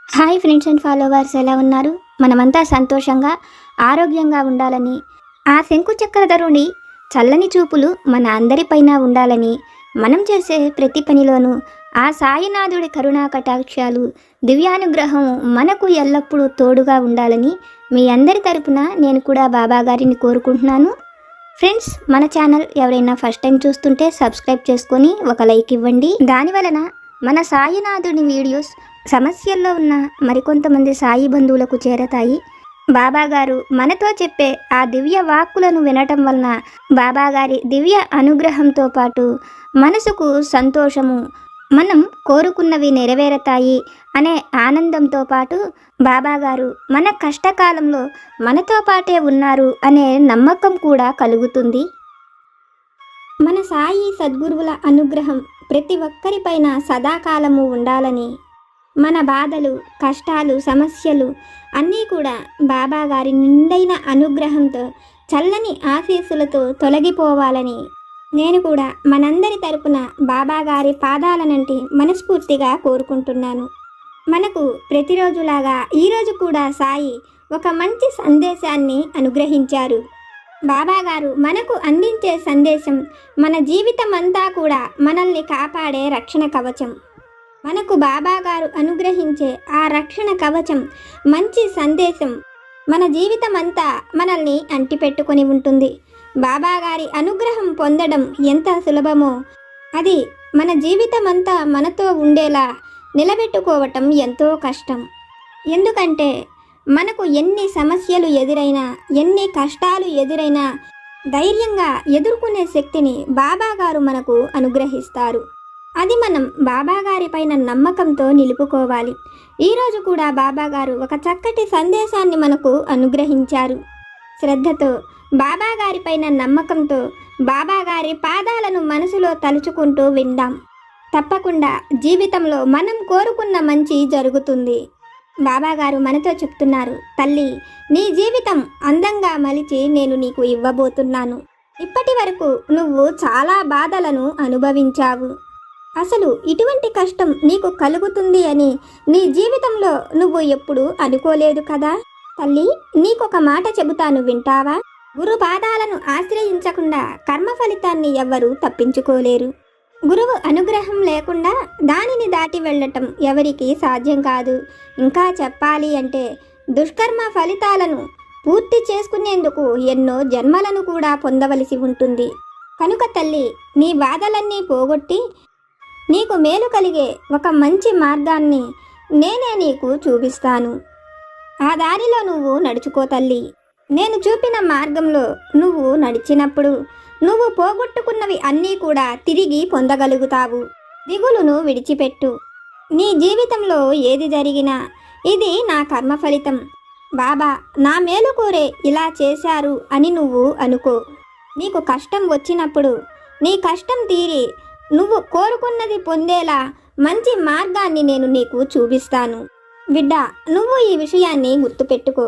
Hi friends and followers, ఎలా ఉన్నారు? మనమంతా సంతోషంగా ఆరోగ్యంగా ఉండాలని, ఆ శంకు చక్రధరుని చల్లని చూపులు మన అందరిపైన ఉండాలని, మనం చేసే ప్రతి పనిలోనూ ఆ సాయినాథుడి కరుణా కటాక్షాలు, దివ్యానుగ్రహం మనకు ఎల్లప్పుడూ తోడుగా ఉండాలని మీ అందరి తరపున నేను కూడా బాబా గారిని కోరుకుంటున్నాను. ఫ్రెండ్స్, మన ఛానల్ ఎవరైనా ఫస్ట్ టైం చూస్తుంటే సబ్స్క్రైబ్ చేసుకొని ఒక లైక్ ఇవ్వండి. దానివలన మన సాయినాథుని వీడియోస్ సమస్యల్లో ఉన్న మరికొంతమంది సాయి బంధువులకు చేరతాయి. బాబాగారు మనతో చెప్పే ఆ దివ్య వాక్కులను వినటం వలన బాబాగారి దివ్య అనుగ్రహంతో పాటు మనసుకు సంతోషము, మనం కోరుకున్నవి నెరవేరతాయి అనే ఆనందంతో పాటు బాబాగారు మన కష్టకాలంలో మనతో పాటే ఉన్నారు అనే నమ్మకం కూడా కలుగుతుంది. మన సాయి సద్గురువుల అనుగ్రహం ప్రతి ఒక్కరిపైన సదాకాలము ఉండాలని, మన బాధలు, కష్టాలు, సమస్యలు అన్నీ కూడా బాబాగారి నిండైన అనుగ్రహంతో, చల్లని ఆశీస్సులతో తొలగిపోవాలని నేను కూడా మనందరి తరపున బాబాగారి పాదాలనంటి మనస్ఫూర్తిగా కోరుకుంటున్నాను. మనకు ప్రతిరోజులాగా ఈరోజు కూడా సాయి ఒక మంచి సందేశాన్ని అనుగ్రహించారు. బాబాగారు మనకు అందించే సందేశం మన జీవితం అంతా కూడా మనల్ని కాపాడే రక్షణ కవచం. మనకు బాబాగారు అనుగ్రహించే ఆ రక్షణ కవచం, మంచి సందేశం మన జీవితం అంతా మనల్ని అంటిపెట్టుకొని ఉంటుంది. బాబాగారి అనుగ్రహం పొందడం ఎంత సులభమో, అది మన జీవితం అంతా మనతో ఉండేలా నిలబెట్టుకోవటం ఎంతో కష్టం. ఎందుకంటే మనకు ఎన్ని సమస్యలు ఎదురైనా, ఎన్ని కష్టాలు ఎదురైనా ధైర్యంగా ఎదుర్కొనే శక్తిని బాబాగారు మనకు అనుగ్రహిస్తారు. అది మనం బాబాగారి పైన నమ్మకంతో నిలుపుకోవాలి. ఈరోజు కూడా బాబాగారు ఒక చక్కటి సందేశాన్ని మనకు అనుగ్రహించారు. శ్రద్ధతో, బాబాగారి పైన నమ్మకంతో, బాబాగారి పాదాలను మనసులో తలుచుకుంటూ విందాం. తప్పకుండా జీవితంలో మనం కోరుకున్న మంచి జరుగుతుంది. బాబాగారు మనతో చెప్తున్నారు, తల్లి, నీ జీవితం అందంగా మలిచి నేను నీకు ఇవ్వబోతున్నాను. ఇప్పటి వరకు నువ్వు చాలా బాధలను అనుభవించావు. అసలు ఇటువంటి కష్టం నీకు కలుగుతుంది అని నీ జీవితంలో నువ్వు ఎప్పుడు అనుకోలేదు కదా. తల్లి, నీకొక మాట చెబుతాను, వింటావా? గురు పాదాలను ఆశ్రయించకుండా కర్మ ఫలితాన్ని ఎవ్వరూ తప్పించుకోలేరు. గురువు అనుగ్రహం లేకుండా దానిని దాటి వెళ్ళటం ఎవరికీ సాధ్యం కాదు. ఇంకా చెప్పాలి అంటే దుష్కర్మ ఫలితాలను పూర్తి చేసుకునేందుకు ఎన్నో జన్మలను కూడా పొందవలసి ఉంటుంది. కనుక తల్లి, నీ బాధలన్నీ పోగొట్టి నీకు మేలు కలిగే ఒక మంచి మార్గాన్ని నేనే నీకు చూపిస్తాను. ఆ దారిలో నువ్వు నడుచుకో తల్లి. నేను చూపిన మార్గంలో నువ్వు నడిచినప్పుడు నువ్వు పోగొట్టుకున్నవి అన్నీ కూడా తిరిగి పొందగలుగుతావు. దిగులును విడిచిపెట్టు. నీ జీవితంలో ఏది జరిగినా ఇది నా కర్మ ఫలితం, బాబా నా మేలు కోరే ఇలా చేశారు అని నువ్వు అనుకో. నీకు కష్టం వచ్చినప్పుడు నీ కష్టం తీరి నువ్వు కోరుకున్నది పొందేలా మంచి మార్గాన్ని నేను నీకు చూపిస్తాను. బిడ్డ, నువ్వు ఈ విషయాన్ని గుర్తుపెట్టుకో.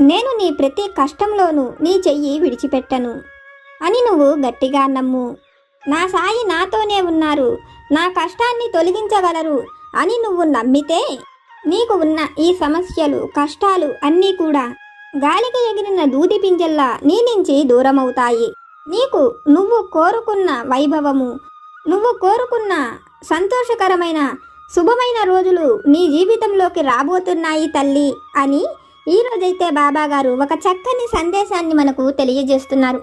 నేను నీ ప్రతి కష్టంలోనూ నీ చెయ్యి విడిచిపెట్టను అని నువ్వు గట్టిగా నమ్ము. నా సాయి నాతోనే ఉన్నారు, నా కష్టాన్ని తొలగించగలరు అని నువ్వు నమ్మితే నీకు ఉన్న ఈ సమస్యలు, కష్టాలు అన్నీ కూడా గాలికి ఎగిరిన దూది పింజల్లా నీ నుంచి దూరమవుతాయి. నీకు నువ్వు కోరుకున్న వైభవము, నువ్వు కోరుకున్న సంతోషకరమైన శుభమైన రోజులు నీ జీవితంలోకి రాబోతున్నాయి తల్లి అని ఈరోజైతే బాబాగారు ఒక చక్కని సందేశాన్ని మనకు తెలియజేస్తున్నారు.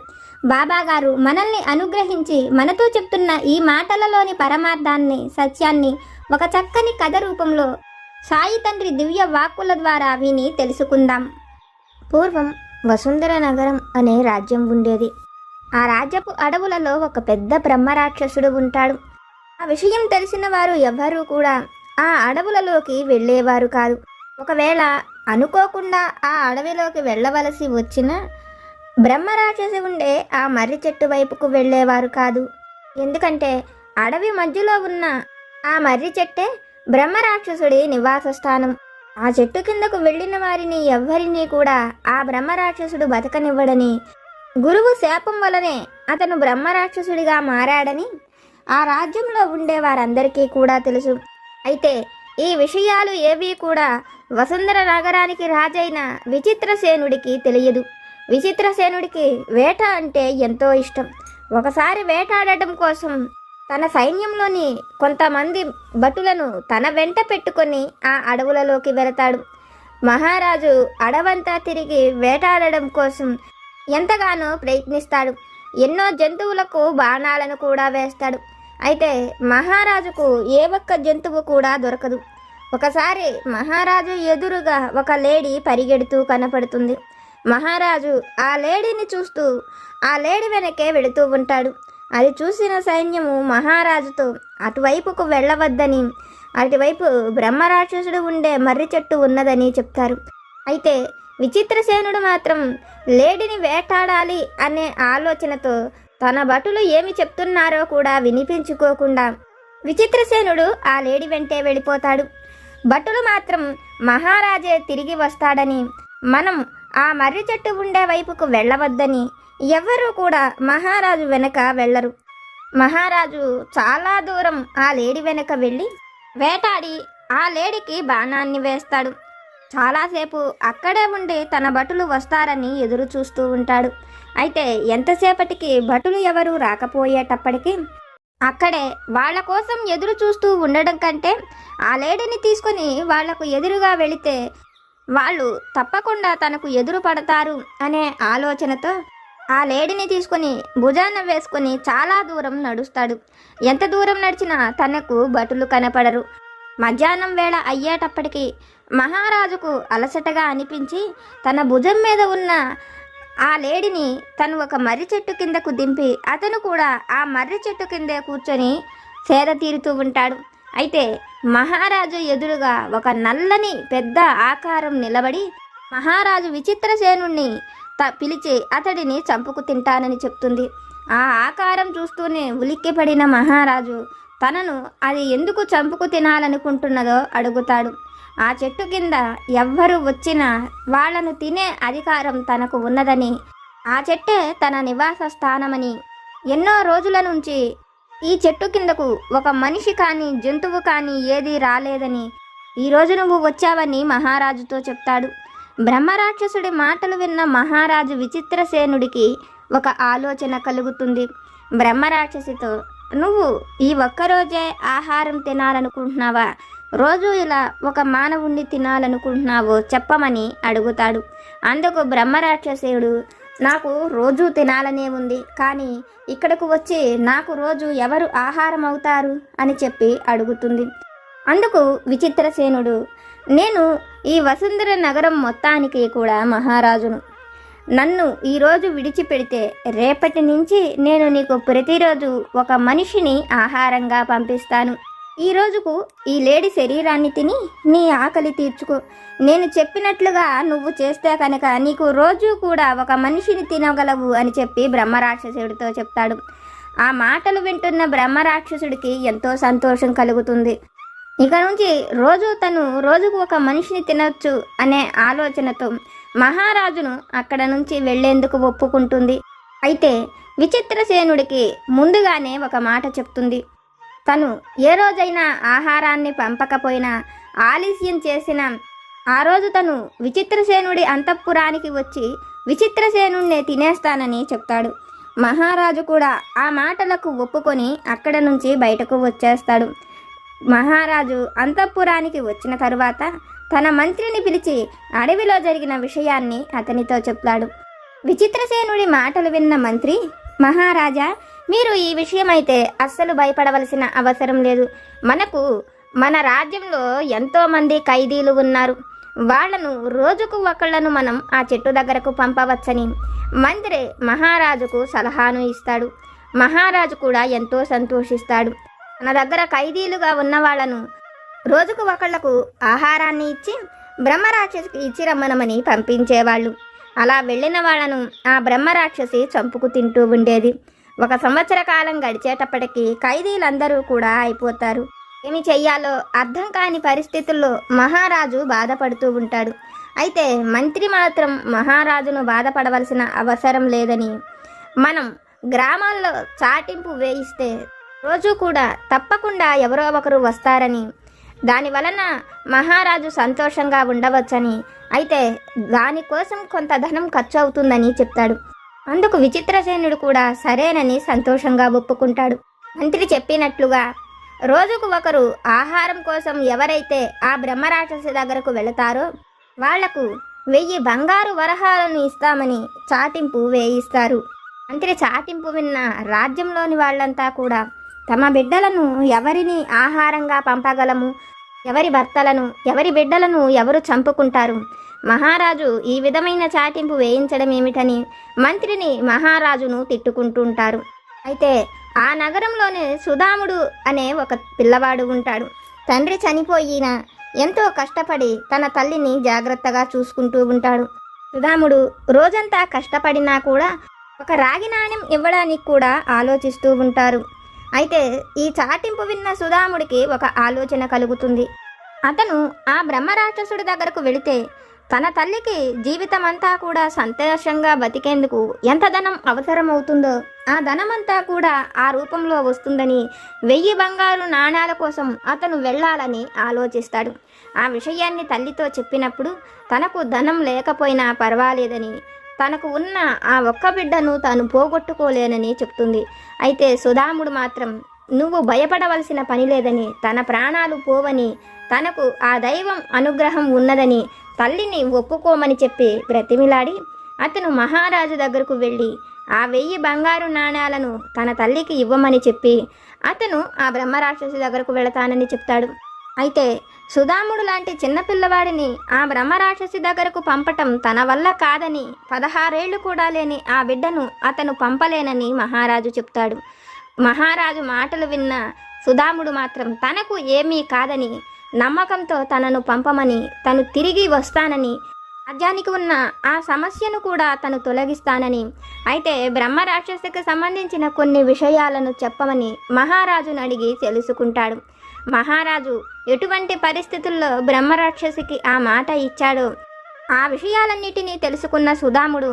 బాబాగారు మనల్ని అనుగ్రహించి మనతో చెప్తున్న ఈ మాటలలోని పరమార్థాన్ని, సత్యాన్ని ఒక చక్కని కథ రూపంలో సాయి తండ్రి దివ్య వాక్కుల ద్వారా విని తెలుసుకుందాం. పూర్వం వసుంధర నగరం అనే రాజ్యం ఉండేది. ఆ రాజ్యపు అడవులలో ఒక పెద్ద బ్రహ్మరాక్షసుడు ఉంటాడు. ఆ విషయం తెలిసిన వారు ఎవ్వరూ కూడా ఆ అడవులలోకి వెళ్ళేవారు కాదు. ఒకవేళ అనుకోకుండా ఆ అడవిలోకి వెళ్ళవలసి వచ్చిన బ్రహ్మరాక్షసి ఉండే ఆ మర్రి చెట్టు వైపుకు వెళ్ళేవారు కాదు. ఎందుకంటే అడవి మధ్యలో ఉన్న ఆ మర్రి చెట్టే బ్రహ్మరాక్షసుడి నివాస స్థానం. ఆ చెట్టు కిందకు వెళ్ళిన వారిని ఎవ్వరినీ కూడా ఆ బ్రహ్మరాక్షసుడు బతకనివ్వడని, గురువు శాపం వలనే అతను బ్రహ్మరాక్షసుడిగా మారాడని ఆ రాజ్యంలో ఉండే వారందరికీ కూడా తెలుసు. అయితే ఈ విషయాలు ఏవీ కూడా వసుంధర నగరానికి రాజైన విచిత్రసేనుడికి తెలియదు. విచిత్రసేనుడికి వేట అంటే ఎంతో ఇష్టం. ఒకసారి వేటాడటం కోసం తన సైన్యంలోని కొంతమంది భటులను తన వెంట పెట్టుకొని ఆ అడవులలోకి వెళతాడు. మహారాజు అడవంతా తిరిగి వేటాడడం కోసం ఎంతగానో ప్రయత్నిస్తాడు. ఎన్నో జంతువులకు బాణాలను కూడా వేస్తాడు. అయితే మహారాజుకు ఏ ఒక్క జంతువు కూడా దొరకదు. ఒకసారి మహారాజు ఎదురుగా ఒక లేడీ పరిగెడుతూ కనపడుతుంది. మహారాజు ఆ లేడీని చూస్తూ ఆ లేడీ వెనకే వెళుతూ ఉంటాడు. అది చూసిన సైన్యము మహారాజుతో అటువైపుకు వెళ్ళవద్దని, అటువైపు బ్రహ్మరాక్షసుడు ఉండే మర్రి చెట్టు ఉన్నదని చెప్తారు. అయితే విచిత్రసేనుడు మాత్రం లేడీని వేటాడాలి అనే ఆలోచనతో తన భటులు ఏమి చెప్తున్నారో కూడా వినిపించుకోకుండా విచిత్రసేనుడు ఆ లేడీ వెంటే వెళ్ళిపోతాడు. భటులు మాత్రం మహారాజే తిరిగి వస్తాడని, మనం ఆ మర్రి చెట్టు ఉండే వైపుకు వెళ్ళవద్దని ఎవ్వరూ కూడా మహారాజు వెనక వెళ్ళరు. మహారాజు చాలా దూరం ఆ లేడీ వెనక వెళ్ళి వేటాడి ఆ లేడీకి బాణాన్ని వేస్తాడు. చాలాసేపు అక్కడే ఉండి తన భటులు వస్తారని ఎదురు చూస్తూ ఉంటాడు. అయితే ఎంతసేపటికి భటులు ఎవరు రాకపోయేటప్పటికీ అక్కడే వాళ్ళ కోసం ఎదురు చూస్తూ ఉండడం కంటే ఆ లేడీని తీసుకొని వాళ్లకు ఎదురుగా వెళితే వాళ్ళు తప్పకుండా తనకు ఎదురు పడతారు అనే ఆలోచనతో ఆ లేడీని తీసుకొని భుజాన వేసుకొని చాలా దూరం నడుస్తాడు. ఎంత దూరం నడిచినా తనకు భటులు కనపడరు. మధ్యాహ్నం వేళ అయ్యేటప్పటికి మహారాజుకు అలసటగా అనిపించి తన భుజం మీద ఉన్న ఆ లేడీని తను ఒక మర్రి చెట్టు కిందకు దింపి అతను కూడా ఆ మర్రి చెట్టు కిందే కూర్చొని సేద తీరుతూ ఉంటాడు. అయితే మహారాజు ఎదురుగా ఒక నల్లని పెద్ద ఆకారం నిలబడి మహారాజు విచిత్రసేనుణ్ణి పిలిచి అతడిని చంపుకు తింటానని చెప్తుంది. ఆ ఆకారం చూస్తూనే ఉలిక్కిపడిన మహారాజు తనను అది ఎందుకు చంపుకు తినాలనుకుంటున్నదో అడుగుతాడు. ఆ చెట్టు కింద ఎవ్వరు వచ్చినా వాళ్లను తినే అధికారం తనకు ఉన్నదని, ఆ చెట్టే తన నివాస స్థానమని, ఎన్నో రోజుల నుంచి ఈ చెట్టు కిందకు ఒక మనిషి కానీ జంతువు కానీ ఏదీ రాలేదని, ఈరోజు నువ్వు వచ్చావని మహారాజుతో చెప్తాడు. బ్రహ్మరాక్షసుడి మాటలు విన్న మహారాజు విచిత్రసేనుడికి ఒక ఆలోచన కలుగుతుంది. బ్రహ్మరాక్షసితో, నువ్వు ఈ ఒక్కరోజే ఆహారం తినాలనుకుంటున్నావా, రోజు ఇలా ఒక మానవుణ్ణి తినాలనుకుంటున్నావో చెప్పమని అడుగుతాడు. అందుకు బ్రహ్మరాక్షసుడు, నాకు రోజు తినాలనే ఉంది, కానీ ఇక్కడకు వచ్చి నాకు రోజు ఎవరు ఆహారం అవుతారు అని చెప్పి అడుగుతుంది. అందుకు విచిత్రసేనుడు, నేను ఈ వసుంధర నగరం మొత్తానికి కూడా మహారాజును. నన్ను ఈరోజు విడిచిపెడితే రేపటి నుంచి నేను నీకు ప్రతిరోజు ఒక మనిషిని ఆహారంగా పంపిస్తాను. ఈ రోజుకు ఈ లేడీ శరీరాన్ని తిని నీ ఆకలి తీర్చుకో. నేను చెప్పినట్లుగా నువ్వు చేస్తే కనుక నీకు రోజు కూడా ఒక మనిషిని తినగలవు అని చెప్పి బ్రహ్మరాక్షసుడితో చెప్తాడు. ఆ మాటలు వింటున్న బ్రహ్మరాక్షసుడికి ఎంతో సంతోషం కలుగుతుంది. ఇక నుంచి తను రోజుకు ఒక మనిషిని తినొచ్చు అనే ఆలోచనతో మహారాజును అక్కడ నుంచి వెళ్లేందుకు ఒప్పుకుంటుంది. అయితే విచిత్రసేనుడికి ముందుగానే ఒక మాట చెప్తుంది. తను ఏ రోజైనా ఆహారాన్ని పంపకపోయినా ఆలస్యం చేసిన ఆ రోజు తను విచిత్రసేనుడి అంతఃపురానికి వచ్చి విచిత్రసేనుణ్ణే తినేస్తానని చెప్తాడు. మహారాజు కూడా ఆ మాటలకు ఒప్పుకొని అక్కడ నుంచి బయటకు వచ్చేస్తాడు. మహారాజు అంతఃపురానికి వచ్చిన తరువాత తన మంత్రిని పిలిచి అడవిలో జరిగిన విషయాన్ని అతనితో చెప్తాడు. విచిత్రసేనుడి మాటలు విన్న మంత్రి, మహారాజా, మీరు ఈ విషయమైతే అస్సలు భయపడవలసిన అవసరం లేదు. మన రాజ్యంలో ఎంతోమంది ఖైదీలు ఉన్నారు. వాళ్లను రోజుకు ఒకళ్లను మనం ఆ చెట్టు దగ్గరకు పంపవచ్చని మంత్రి మహారాజుకు సలహాను ఇస్తాడు. మహారాజు కూడా ఎంతో సంతోషిస్తాడు. తన దగ్గర ఖైదీలుగా ఉన్న వాళ్లను రోజుకు ఒకళ్లకు ఆహారాన్ని ఇచ్చి బ్రహ్మరాక్షసికి ఇచ్చి రమ్మనమని పంపించేవాళ్ళు. అలా వెళ్ళిన వాళ్లను ఆ బ్రహ్మరాక్షసి చంపుకు తింటూ ఉండేది. 1 సంవత్సర కాలం గడిచేటప్పటికి ఖైదీలందరూ కూడా అయిపోతారు. ఏమి చెయ్యాలో అర్థం కాని పరిస్థితుల్లో మహారాజు బాధపడుతూ ఉంటాడు. అయితే మంత్రి మాత్రం మహారాజును బాధపడవలసిన అవసరం లేదని, మనం గ్రామాల్లో చాటింపు వేయిస్తే రోజు కూడా తప్పకుండా ఎవరో ఒకరు వస్తారని, దాని వలన మహారాజు సంతోషంగా ఉండవచ్చని, అయితే దానికోసం కొంత ధనం ఖర్చు అవుతుందని చెప్తాడు. అందుకు విచిత్రసేనుడు కూడా సరేనని సంతోషంగా ఒప్పుకుంటాడు. మంత్రి చెప్పినట్లుగా రోజుకు ఒకరు ఆహారం కోసం ఎవరైతే ఆ బ్రహ్మరాక్షసి దగ్గరకు వెళతారో వాళ్లకు 1000 బంగారు వరహాలను ఇస్తామని చాటింపు వేయిస్తారు. మంత్రి చాటింపు విన్న రాజ్యంలోని వాళ్ళంతా కూడా తమ బిడ్డలను ఎవరిని ఆహారంగా పంపగలము, ఎవరి భర్తలను ఎవరి బిడ్డలను ఎవరు చంపుకుంటారు, మహారాజు ఈ విధమైన చాటింపు వేయించడం ఏమిటని మంత్రిని మహారాజును తిట్టుకుంటుంటారు. అయితే ఆ నగరంలోనే సుధాముడు అనే ఒక పిల్లవాడు ఉంటాడు. తండ్రి చనిపోయిన ఎంతో కష్టపడి తన తల్లిని జాగ్రత్తగా చూసుకుంటూ ఉంటాడు. సుధాముడు రోజంతా కష్టపడినా కూడా ఒక రాగి నాణ్యం ఇవ్వడానికి కూడా ఆలోచిస్తూ ఉంటారు. అయితే ఈ చాటింపు విన్న సుధాముడికి ఒక ఆలోచన కలుగుతుంది. అతను ఆ బ్రహ్మరాక్షసుడి దగ్గరకు వెళితే తన తల్లికి జీవితమంతా కూడా సంతోషంగా బతికేందుకు ఎంత ధనం అవసరమవుతుందో ఆ ధనమంతా కూడా ఆ రూపంలో వస్తుందని 1000 బంగారు నాణాల కోసం అతను వెళ్ళాలని ఆలోచిస్తాడు. ఆ విషయాన్ని తల్లితో చెప్పినప్పుడు తనకు ధనం లేకపోయినా పర్వాలేదని, తనకు ఉన్న ఆ ఒక్క బిడ్డను తాను పోగొట్టుకోలేనని చెప్తుంది. అయితే సుధాముడు మాత్రం నువ్వు భయపడవలసిన పని లేదని, తన ప్రాణాలు పోవని, తనకు ఆ దైవం అనుగ్రహం ఉన్నదని తల్లిని ఒప్పుకోమని చెప్పి బ్రతిమిలాడి అతను మహారాజు దగ్గరకు వెళ్ళి ఆ 1000 బంగారు నాణాలను తన తల్లికి ఇవ్వమని చెప్పి అతను ఆ బ్రహ్మరాక్షసి దగ్గరకు వెళతానని చెప్తాడు. అయితే సుధాముడు లాంటి చిన్నపిల్లవాడిని ఆ బ్రహ్మరాక్షసి దగ్గరకు పంపటం తన వల్ల కాదని, 16 ఏళ్లు కూడా లేని ఆ బిడ్డను అతను పంపలేనని మహారాజు చెప్తాడు. మహారాజు మాటలు విన్న సుధాముడు మాత్రం తనకు ఏమీ కాదని, నమ్మకంతో తనను పంపమని, తను తిరిగి వస్తానని, రాజ్యానికి ఉన్న ఆ సమస్యను కూడా తను తొలగిస్తానని, అయితే బ్రహ్మరాక్షసికి సంబంధించిన కొన్ని విషయాలను చెప్పమని మహారాజును అడిగి తెలుసుకుంటాడు. మహారాజు ఎటువంటి పరిస్థితుల్లో బ్రహ్మరాక్షసికి ఆ మాట ఇచ్చాడో ఆ విషయాలన్నిటినీ తెలుసుకున్న సుధాముడు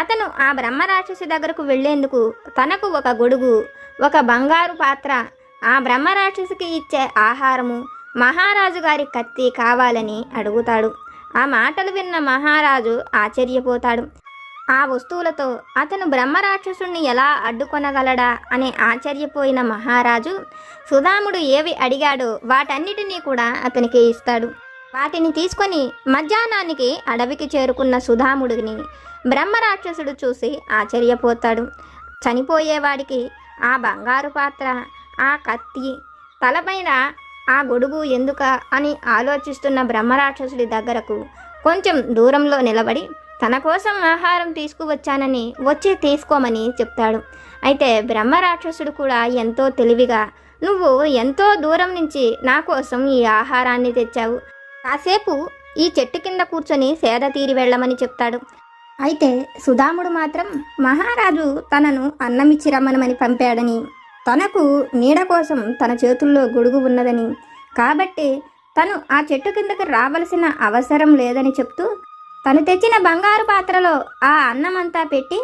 అతను ఆ బ్రహ్మరాక్షసి దగ్గరకు వెళ్లేందుకు తనకు ఒక గొడుగు, ఒక బంగారు పాత్ర, ఆ బ్రహ్మరాక్షసికి ఇచ్చే ఆహారము, మహారాజు గారి కత్తి కావాలని అడుగుతాడు. ఆ మాటలు విన్న మహారాజు ఆశ్చర్యపోతాడు. ఆ వస్తువులతో అతను బ్రహ్మరాక్షసుణ్ణి ఎలా అడ్డుకొనగలడా అని ఆశ్చర్యపోయిన మహారాజు సుధాముడు ఏవి అడిగాడో వాటన్నిటినీ కూడా అతనికి ఇస్తాడు. వాటిని తీసుకొని మధ్యాహ్నానికి అడవికి చేరుకున్న సుధాముడిని బ్రహ్మరాక్షసుడు చూసి ఆశ్చర్యపోతాడు. చనిపోయేవాడికి ఆ బంగారు పాత్ర, ఆ కత్తి, తలపైన ఆ గొడుగు ఎందుక అని ఆలోచిస్తున్న బ్రహ్మరాక్షసుడి దగ్గరకు కొంచెం దూరంలో నిలబడి తన కోసం ఆహారం తీసుకువచ్చానని వచ్చి తీసుకోమని చెప్తాడు. అయితే బ్రహ్మరాక్షసుడు కూడా ఎంతో తెలివిగా, నువ్వు ఎంతో దూరం నుంచి నా కోసం ఈ ఆహారాన్ని తెచ్చావు, కాసేపు ఈ చెట్టు కింద కూర్చొని సేద తీరి వెళ్ళమని చెప్తాడు. అయితే సుధాముడు మాత్రం మహారాజు తనను అన్నమిచ్చి రమ్మనమని పంపాడని, తనకు నీడ కోసం తన చేతుల్లో గొడుగు ఉన్నదని, కాబట్టి తను ఆ చెట్టు కిందకి రావలసిన అవసరం లేదని చెప్తూ తను తెచ్చిన బంగారు పాత్రలో ఆ అన్నమంతా పెట్టి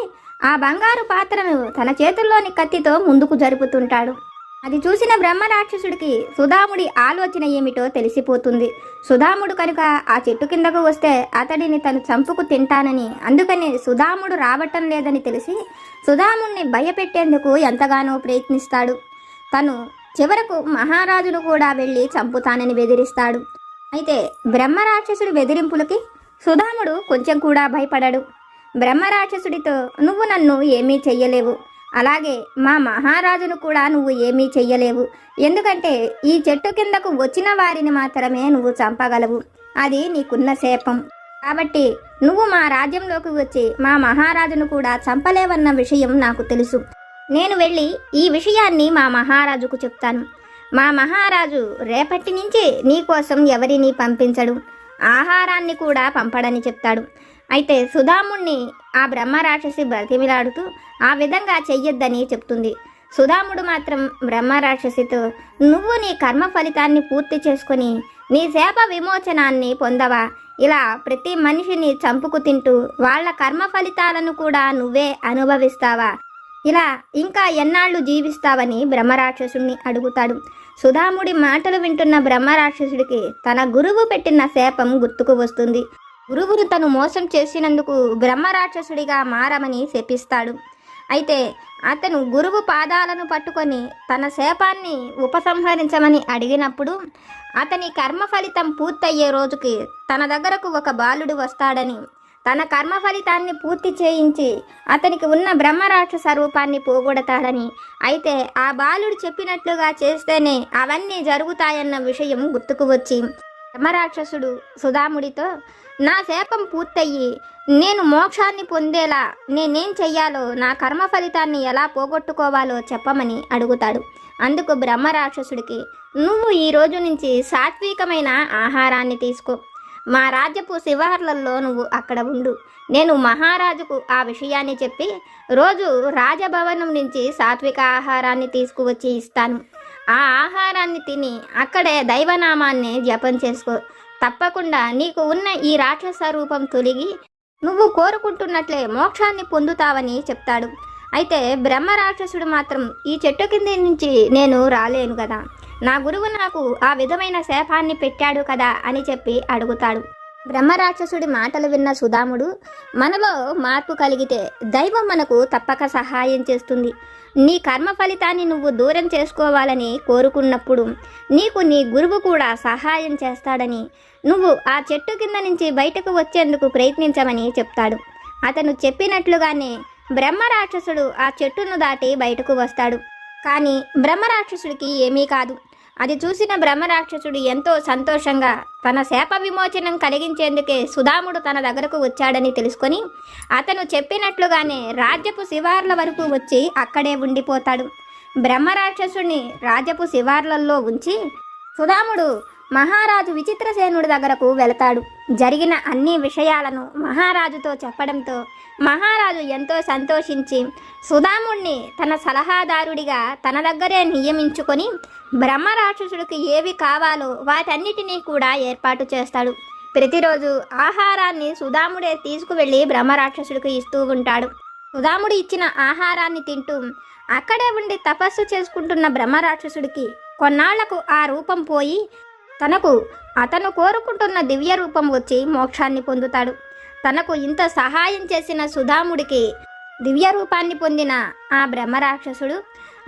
ఆ బంగారు పాత్రను తన చేతుల్లోని కత్తితో ముందుకు జరుపుతుంటాడు. అది చూసిన బ్రహ్మరాక్షసుడికి సుధాముడి ఆలోచన ఏమిటో తెలిసిపోతుంది. సుధాముడు కనుక ఆ చెట్టు కిందకు వస్తే అతడిని తను చంపుకు తింటానని, అందుకని సుధాముడు రావటం లేదని తెలిసి సుధాముడిని భయపెట్టేందుకు ఎంతగానో ప్రయత్నిస్తాడు. తను చివరకు మహారాజును కూడా వెళ్ళి చంపుతానని బెదిరిస్తాడు. అయితే బ్రహ్మరాక్షసుడి బెదిరింపులకి సుధాముడు కొంచెం కూడా భయపడడు. బ్రహ్మరాక్షసుడితో నువ్వు నన్ను ఏమీ చెయ్యలేవు, అలాగే మా మహారాజును కూడా నువ్వు ఏమీ చెయ్యలేవు, ఎందుకంటే ఈ చెట్టు కిందకు వచ్చిన వారిని మాత్రమే నువ్వు చంపగలవు, అది నీకున్న శాపం. కాబట్టి నువ్వు మా రాజ్యంలోకి వచ్చి మా మహారాజును కూడా చంపలేవన్న విషయం నాకు తెలుసు. నేను వెళ్ళి ఈ విషయాన్ని మా మహారాజుకు చెప్తాను. మా మహారాజు రేపటి నుంచి నీకోసం ఎవరిని పంపించడు, ఆహారాన్ని కూడా పంపడని చెప్తాడు. అయితే సుధాముణ్ణి ఆ బ్రహ్మరాక్షసి బ్రతిమిలాడుతూ ఆ విధంగా చెయ్యొద్దని చెప్తుంది. సుధాముడు మాత్రం బ్రహ్మరాక్షసితో నువ్వు నీ కర్మ ఫలితాన్ని పూర్తి చేసుకొని నీ శాప విమోచనాన్ని పొందవా, ఇలా ప్రతి మనిషిని చంపుకు తింటూ వాళ్ళ కర్మ ఫలితాలను కూడా నువ్వే అనుభవిస్తావా, ఇలా ఇంకా ఎన్నాళ్ళు జీవిస్తావని బ్రహ్మరాక్షసుణ్ణి అడుగుతాడు. సుధాముడి మాటలు వింటున్న బ్రహ్మరాక్షసుడికి తన గురువు పెట్టిన శాపం గుర్తుకు వస్తుంది. గురువును తను మోసం చేసినందుకు బ్రహ్మరాక్షసుడిగా మారమని శపిస్తాడు. అయితే అతను గురువు పాదాలను పట్టుకొని తన శాపాన్ని ఉపసంహరించమని అడిగినప్పుడు అతని కర్మ ఫలితం పూర్తయ్యే రోజుకి తన దగ్గరకు ఒక బాలుడు వస్తాడని, తన కర్మ ఫలితాన్ని పూర్తి చేయించి అతనికి ఉన్న బ్రహ్మరాక్షస రూపాన్ని పోగొడతాడని, అయితే ఆ బాలుడు చెప్పినట్లుగా చేస్తేనే అవన్నీ జరుగుతాయన్న విషయం గుర్తుకు వచ్చి బ్రహ్మరాక్షసుడు సుధాముడితో, నా శాపం పూర్తయ్యి నేను మోక్షాన్ని పొందేలా నేనేం చెయ్యాలో, నా కర్మ ఫలితాన్ని ఎలా పోగొట్టుకోవాలో చెప్పమని అడుగుతాడు. అందుకు బ్రహ్మరాక్షసుడికి, నువ్వు ఈ రోజు నుంచి సాత్వికమైన ఆహారాన్ని తీసుకో, మా రాజ్యపు శివార్లలో నువ్వు అక్కడ ఉండు, నేను మహారాజుకు ఆ విషయాన్ని చెప్పి రోజు రాజభవనం నుంచి సాత్విక ఆహారాన్ని తీసుకువచ్చి ఇస్తాను. ఆ ఆహారాన్ని తిని అక్కడే దైవనామాన్ని జపం చేసుకో, తప్పకుండా నీకు ఉన్న ఈ రాక్షస రూపం తొలగి నువ్వు కోరుకుంటున్నట్లే మోక్షాన్ని పొందుతావని చెప్తాడు. అయితే బ్రహ్మరాక్షసుడు మాత్రం, ఈ చెట్టు కింద నుంచి నేను రాలేను కదా, నా గురువు నాకు ఆ విధమైన శాపాన్ని పెట్టాడు కదా అని చెప్పి అడుగుతాడు. బ్రహ్మరాక్షసుడి మాటలు విన్న సుధాముడు, మనలో మార్పు కలిగితే దైవం మనకు తప్పక సహాయం చేస్తుంది. నీ కర్మ ఫలితాన్ని నువ్వు దూరం చేసుకోవాలని కోరుకున్నప్పుడు నీకు నీ గురువు కూడా సహాయం చేస్తాడని, నువ్వు ఆ చెట్టు కింద నుంచి బయటకు వచ్చేందుకు ప్రయత్నించమని చెప్తాడు. అతను చెప్పినట్లుగానే బ్రహ్మరాక్షసుడు ఆ చెట్టును దాటి బయటకు వస్తాడు. కానీ బ్రహ్మరాక్షసుడికి ఏమీ కాదు. అది చూసిన బ్రహ్మరాక్షసుడు ఎంతో సంతోషంగా తన శాప విమోచనం కలిగించేందుకే సుధాముడు తన దగ్గరకు వచ్చాడని తెలుసుకొని అతను చెప్పినట్లుగానే రాజ్యపు శివార్ల వరకు వచ్చి అక్కడే ఉండిపోతాడు. బ్రహ్మరాక్షసుడిని రాజ్యపు శివార్లలో ఉంచి సుధాముడు మహారాజు విచిత్రసేనుడి దగ్గరకు వెళతాడు. జరిగిన అన్ని విషయాలను మహారాజుతో చెప్పడంతో మహారాజు ఎంతో సంతోషించి సుధాముడిని తన సలహాదారుడిగా తన దగ్గరే నియమించుకొని బ్రహ్మరాక్షసుడికి ఏవి కావాలో వాటన్నిటినీ కూడా ఏర్పాటు చేస్తాడు. ప్రతిరోజు ఆహారాన్ని సుధాముడే తీసుకువెళ్ళి బ్రహ్మరాక్షసుడికి ఇస్తూ ఉంటాడు. సుధాముడు ఇచ్చిన ఆహారాన్ని తింటూ అక్కడే ఉండి తపస్సు చేసుకుంటున్న బ్రహ్మరాక్షసుడికి కొన్నాళ్లకు ఆ రూపం పోయి అతను కోరుకుంటున్న దివ్య రూపం వచ్చి మోక్షాన్ని పొందుతాడు. తనకు ఇంత సహాయం చేసిన సుధాముడికి దివ్య రూపాన్ని పొందిన ఆ బ్రహ్మరాక్షసుడు,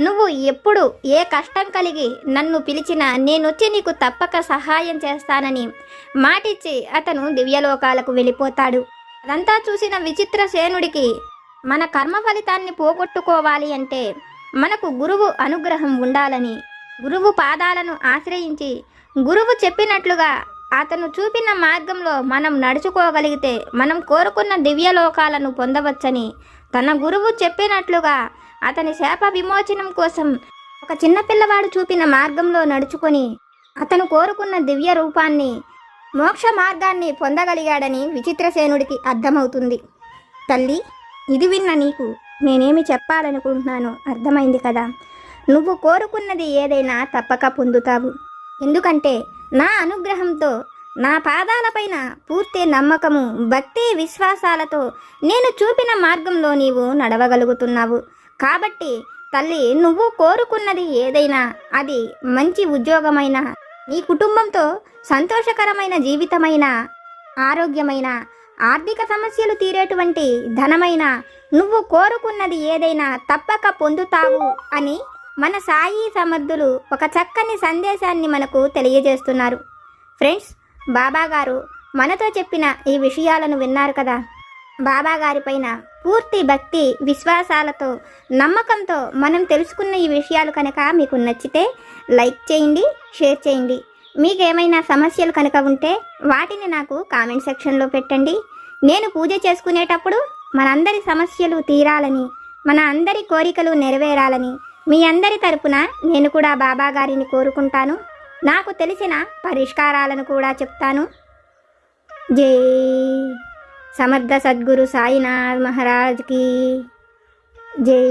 నువ్వు ఎప్పుడు ఏ కష్టం కలిగి నన్ను పిలిచినా నేనొచ్చి నీకు తప్పక సహాయం చేస్తానని మాటిచ్చి అతను దివ్యలోకాలకు వెళ్ళిపోతాడు. అదంతా చూసిన విచిత్రసేనుడికి, మన కర్మ ఫలితాన్ని పోగొట్టుకోవాలి అంటే మనకు గురువు అనుగ్రహం ఉండాలని, గురువు పాదాలను ఆశ్రయించి గురువు చెప్పినట్లుగా అతను చూపిన మార్గంలో మనం నడుచుకోగలిగితే మనం కోరుకున్న దివ్యలోకాలను పొందవచ్చని, తన గురువు చెప్పినట్లుగా అతని శాప విమోచనం కోసం ఒక చిన్నపిల్లవాడు చూపిన మార్గంలో నడుచుకొని అతను కోరుకున్న దివ్య రూపాన్ని, మోక్ష మార్గాన్ని పొందగలిగాడని విచిత్రసేనుడికి అర్థమవుతుంది. తల్లి, ఇది విన్న నీకు నేనేమి చెప్పాలనుకుంటున్నానో అర్థమైంది కదా. నువ్వు కోరుకున్నది ఏదైనా తప్పక పొందుతావు. ఎందుకంటే నా అనుగ్రహంతో, నా పాదాలపైన పూర్తి నమ్మకము, భక్తి, విశ్వాసాలతో నేను చూపిన మార్గంలో నీవు నడవగలుగుతున్నావు. కాబట్టి తల్లి, నువ్వు కోరుకున్నది ఏదైనా, అది మంచి ఉద్యోగమైన, నీ కుటుంబంతో సంతోషకరమైన జీవితమైన, ఆరోగ్యమైన, ఆర్థిక సమస్యలు తీరేటువంటి ధనమైన, నువ్వు కోరుకున్నది ఏదైనా తప్పక పొందుతావు అని మన సాయి సమర్థులు ఒక చక్కని సందేశాన్ని మనకు తెలియజేస్తున్నారు. ఫ్రెండ్స్, బాబాగారు మనతో చెప్పిన ఈ విషయాలను విన్నారు కదా. బాబాగారిపైన పూర్తి భక్తి, విశ్వాసాలతో, నమ్మకంతో మనం తెలుసుకున్న ఈ విషయాలు కనుక మీకు నచ్చితే లైక్ చేయండి, షేర్ చేయండి. మీకేమైనా సమస్యలు కనుక ఉంటే వాటిని నాకు కామెంట్ సెక్షన్లో పెట్టండి. నేను పూజ చేసుకునేటప్పుడు మనందరి సమస్యలు తీరాలని, మన అందరి కోరికలు నెరవేరాలని మీ అందరి తరపున నేను కూడా బాబా గారిని కోరుకుంటాను. నాకు తెలిసిన పరిష్కారాలను కూడా చెప్తాను. జై సమర్థ సద్గురు సాయినాథ్ మహారాజ్కి జై.